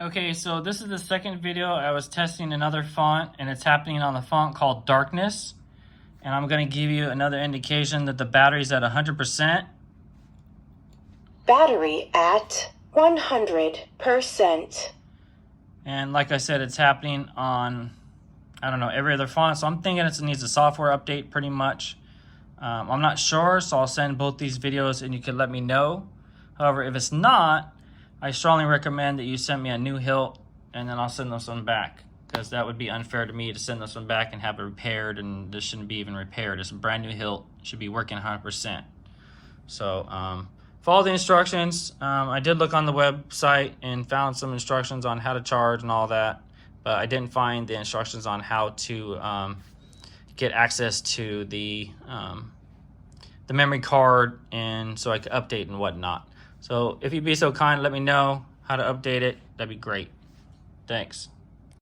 Okay, so this is the second video. I was testing another font, and it's happening on the font called Darkness. And I'm going to give you another indication that the battery's at 100%. Battery at 100%. And like I said, it's happening on, I don't know, every other font. So I'm thinking it needs a software update pretty much. I'm not sure, so I'll send both these videos and you can let me know. However, if it's not, I strongly recommend that you send me a new hilt and then I'll send this one back, because that would be unfair to me to send this one back and have it repaired, and this shouldn't be even repaired. It's a brand new hilt, should be working 100%. So follow the instructions. I did look on the website and found some instructions on how to charge and all that, but I didn't find the instructions on how to get access to the memory card, and so I could update and whatnot. So if you'd be so kind, let me know how to update it. That'd be great. Thanks.